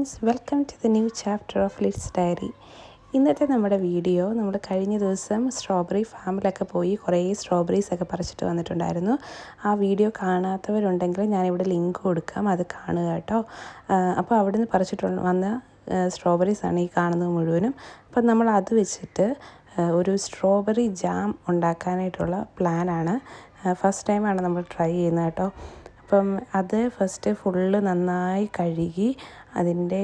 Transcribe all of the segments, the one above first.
Friends, welcome to the new chapter of lits diary. ഇന്നത്തെ നമ്മുടെ video, നമ്മൾ കഴിഞ്ഞ ദിവസം സ്ട്രോബെറി ഫാമിലൊക്കെ പോയി കുറേ സ്ട്രോബെറീസൊക്കെ പറിച്ചിട്ട് വന്നിട്ടുണ്ടായിരുന്നു. ആ വീഡിയോ കാണാത്തവരുണ്ടെങ്കിൽ ഞാനിവിടെ ലിങ്ക് കൊടുക്കാം, അത് കാണുക കേട്ടോ. അപ്പോൾ അവിടെ നിന്ന് പറിച്ചിട്ട് വന്ന സ്ട്രോബെറീസാണ് ഈ കാണുന്നത് മുഴുവനും. അപ്പം നമ്മൾ അത് വെച്ചിട്ട് ഒരു സ്ട്രോബെറി ജാം ഉണ്ടാക്കാനായിട്ടുള്ള പ്ലാനാണ്. ഫസ്റ്റ് ടൈമാണ് നമ്മൾ ട്രൈ ചെയ്യുന്നത് കേട്ടോ. അപ്പം അത് ഫസ്റ്റ് ഫുള്ള് നന്നായി കഴുകി അതിൻ്റെ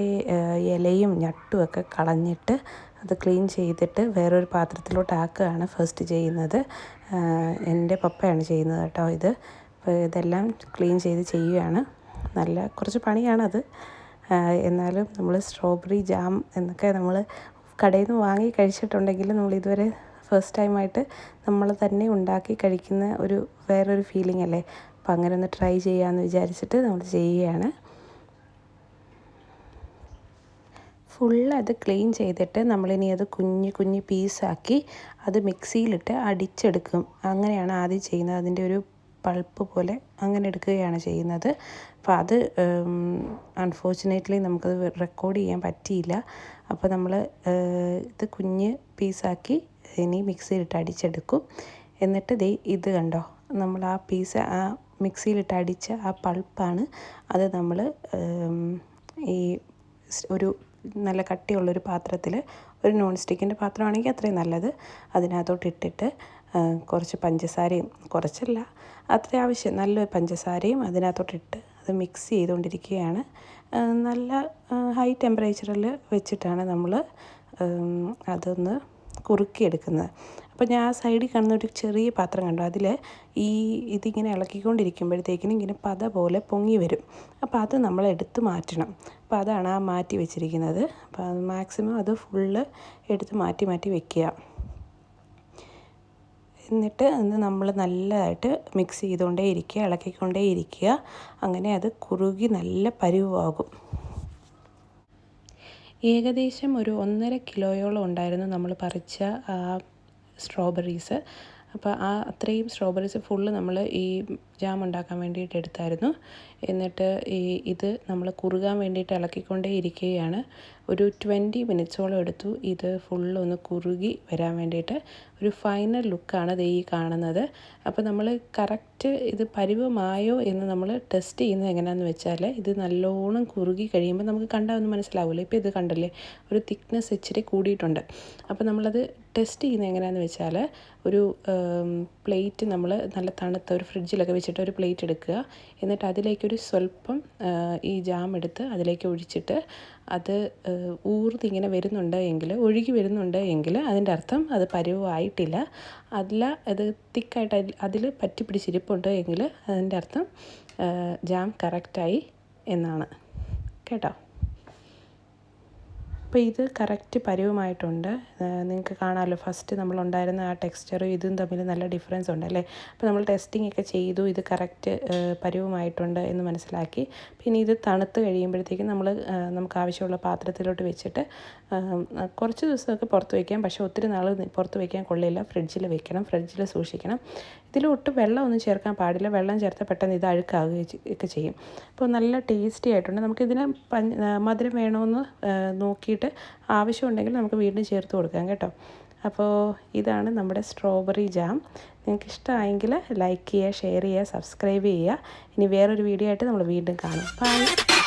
ഇലയും ഞട്ടും ഒക്കെ കളഞ്ഞിട്ട് അത് ക്ലീൻ ചെയ്തിട്ട് വേറൊരു പാത്രത്തിലോട്ട് ആക്കുകയാണ് ഫസ്റ്റ് ചെയ്യുന്നത്. എൻ്റെ പപ്പയാണ് ചെയ്യുന്നത് കേട്ടോ ഇത്. അപ്പോൾ ഇതെല്ലാം ക്ലീൻ ചെയ്ത് ചെയ്യുകയാണ്. കുറച്ച് പണിയാണത്. എന്നാലും നമ്മൾ സ്ട്രോബെറി ജാം എന്നൊക്കെ നമ്മൾ കടയിൽ നിന്ന് വാങ്ങി കഴിച്ചിട്ടുണ്ടെങ്കിൽ നമ്മളിതുവരെ ഫസ്റ്റ് ടൈമായിട്ട് നമ്മൾ തന്നെ ഉണ്ടാക്കി കഴിക്കുന്ന വേറൊരു ഫീലിംഗ് അല്ലേ. അപ്പോൾ അങ്ങനെ ഒന്ന് ട്രൈ ചെയ്യാമെന്ന് വിചാരിച്ചിട്ട് നമ്മൾ ചെയ്യുകയാണ്. അത് ക്ലീൻ ചെയ്തിട്ട് നമ്മളിനി അത് കുഞ്ഞ് പീസാക്കി അത് മിക്സിയിലിട്ട് അടിച്ചെടുക്കും. അങ്ങനെയാണ് ആദ്യം ചെയ്യുന്നത്. അതിൻ്റെ ഒരു പൾപ്പ് പോലെ അങ്ങനെ എടുക്കുകയാണ് ചെയ്യുന്നത്. അപ്പോൾ അത് അൺഫോർച്ചുനേറ്റ്ലി നമുക്കത് റെക്കോർഡ് ചെയ്യാൻ പറ്റിയില്ല. അപ്പോൾ നമ്മൾ ഇത് കുഞ്ഞ് പീസാക്കി ഇനി മിക്സിയിലിട്ട് അടിച്ചെടുക്കും. എന്നിട്ട് ഇത് കണ്ടോ, നമ്മൾ ആ പീസ് ആ മിക്സിയിലിട്ട് അടിച്ച ആ പൾപ്പാണ്. അത് നമ്മൾ ഈ ഒരു നല്ല കട്ടിയുള്ളൊരു പാത്രത്തിൽ, ഒരു നോൺ സ്റ്റിക്കിൻ്റെ പാത്രമാണെങ്കിൽ അത്രയും നല്ലത്, അതിനകത്തോട്ട് ഇട്ടിട്ട് കുറച്ച് പഞ്ചസാരയും, കുറച്ചല്ല അത്യാവശ്യം നല്ലൊരു പഞ്ചസാരയും അതിനകത്തോട്ടിട്ട് അത് മിക്സ് ചെയ്തുകൊണ്ടിരിക്കുകയാണ്. നല്ല ഹൈ ടെമ്പറേച്ചറിൽ വെച്ചിട്ടാണ് നമ്മൾ അതൊന്ന് കുറുക്കിയെടുക്കുന്നത്. അപ്പോൾ ഞാൻ ആ സൈഡിൽ കാണുന്ന ഒരു ചെറിയ പാത്രം കണ്ടു, അതിൽ ഇതിങ്ങനെ ഇളക്കിക്കൊണ്ടിരിക്കുമ്പോഴത്തേക്കിനും ഇങ്ങനെ പത പോലെ പൊങ്ങി വരും. അപ്പോൾ അത് നമ്മൾ എടുത്ത് മാറ്റണം. അപ്പോൾ അതാണ് ആ മാറ്റി വെച്ചിരിക്കുന്നത്. അപ്പോൾ അത് മാക്സിമം അത് ഫുള്ള് എടുത്ത് മാറ്റി വെക്കുക. എന്നിട്ട് നമ്മൾ നല്ലതായിട്ട് മിക്സ് ചെയ്തുകൊണ്ടേ ഇരിക്കുക, ഇളക്കിക്കൊണ്ടേ ഇരിക്കുക. അങ്ങനെ അത് കുറുകി നല്ല പരുവാകും. ഏകദേശം ഒരു 1.5 കിലോയോളം ഉണ്ടായിരുന്നു നമ്മൾ പറിച്ച സ്ട്രോബെറീസ്. അപ്പോൾ അത്രയും സ്ട്രോബെറീസ് ഫുള്ള് നമ്മൾ ഈ ജാം ഉണ്ടാക്കാൻ വേണ്ടിയിട്ട് എടുത്തായിരുന്നു. എന്നിട്ട് ഇത് നമ്മൾ കുറുകാൻ വേണ്ടിയിട്ട് ഇളക്കിക്കൊണ്ടേ ഇരിക്കുകയാണ്. ഒരു 20 മിനിറ്റ്സോളം എടുത്തു ഇത് ഫുള്ളൊന്ന് കുറുകി വരാൻ വേണ്ടിയിട്ട്. ഒരു ഫൈനൽ ലുക്കാണ് ഇത് ഈ കാണുന്നത്. അപ്പോൾ നമ്മൾ കറക്റ്റ് ഇത് പരുവമായോ എന്ന് നമ്മൾ ടെസ്റ്റ് ചെയ്യുന്നത് എങ്ങനെയാണെന്ന് വെച്ചാൽ, ഇത് നല്ലോണം കുറുകി കഴിയുമ്പോൾ നമുക്ക് കണ്ടാൽ ഒന്ന് മനസ്സിലാവില്ല. ഇപ്പോൾ ഇത് കണ്ടല്ലേ, ഒരു തിക്നെസ് ഇച്ചിരി കൂടിയിട്ടുണ്ട്. അപ്പോൾ നമ്മളത് ടെസ്റ്റ് ചെയ്യുന്നത് എങ്ങനെയാണെന്ന് വെച്ചാൽ, ഒരു പ്ലേറ്റ് നമ്മൾ നല്ല തണുത്ത ഒരു ഫ്രിഡ്ജിലൊക്കെ വെച്ചിട്ട് ഒരു പ്ലേറ്റ് എടുക്കുക. എന്നിട്ട് അതിലേക്കൊരു സ്വല്പം ഈ ജാം എടുത്ത് അതിലേക്ക് ഒഴിച്ചിട്ട് അത് ഊർന്നിങ്ങനെ വരുന്നുണ്ട് എങ്കിൽ, ഒഴുകി വരുന്നുണ്ട് എങ്കിൽ അതിൻ്റെ അർത്ഥം അത് പരുവമായിട്ടില്ല. അല്ല, അത് തിക്കായിട്ട് അതിൽ പറ്റി പിടിച്ചിരിപ്പുണ്ട് എങ്കിൽ അതിൻ്റെ അർത്ഥം ജാം കറക്റ്റായി എന്നാണ് കേട്ടോ. അപ്പോൾ ഇത് കറക്റ്റ് പരുവമായിട്ടുണ്ട്. നിങ്ങൾക്ക് കാണാമല്ലോ, ഫസ്റ്റ് നമ്മളുണ്ടായിരുന്ന ആ ടെക്സ്ചറും ഇതും തമ്മിൽ നല്ല ഡിഫറൻസ് ഉണ്ടല്ലേ. അപ്പോൾ നമ്മൾ ടെസ്റ്റിംഗ് ഒക്കെ ചെയ്തു, ഇത് കറക്റ്റ് പരുവമായിട്ടുണ്ട് എന്ന് മനസ്സിലാക്കി. പിന്നെ ഇത് തണുത്ത് കഴിയുമ്പോഴത്തേക്കും നമുക്ക് ആവശ്യമുള്ള പാത്രത്തിലോട്ട് വെച്ചിട്ട് കുറച്ച് ദിവസമൊക്കെ പുറത്ത് വയ്ക്കാം. പക്ഷേ ഒത്തിരി നാൾ പുറത്ത് വയ്ക്കാൻ കൊള്ളില്ല, ഫ്രിഡ്ജിൽ വെക്കണം, ഫ്രിഡ്ജിൽ സൂക്ഷിക്കണം. ഇതിൽ ഒട്ടും വെള്ളമൊന്നും ചേർക്കാൻ പാടില്ല. വെള്ളം ചേർത്താൽ പെട്ടെന്ന് ഇത് അഴുക്കാവുകയൊക്കെ ചെയ്യും. അപ്പോൾ നല്ല ടേസ്റ്റി ആയിട്ടുണ്ട്. നമുക്കിതിന് മധുരം വേണമെന്ന് നോക്കിയിട്ട് ആവശ്യമുണ്ടെങ്കിൽ നമുക്ക് വീണ്ടും ചേർത്ത് കൊടുക്കാം കേട്ടോ. അപ്പോൾ ഇതാണ് നമ്മുടെ സ്ട്രോബെറി ജാം. നിങ്ങൾക്ക് ഇഷ്ടമായെങ്കിൽ ലൈക്ക് ചെയ്യുക, ഷെയർ ചെയ്യുക, സബ്സ്ക്രൈബ് ചെയ്യുക. ഇനി വേറൊരു വീഡിയോ ആയിട്ട് നമ്മൾ വീണ്ടും കാണാം. ബൈ.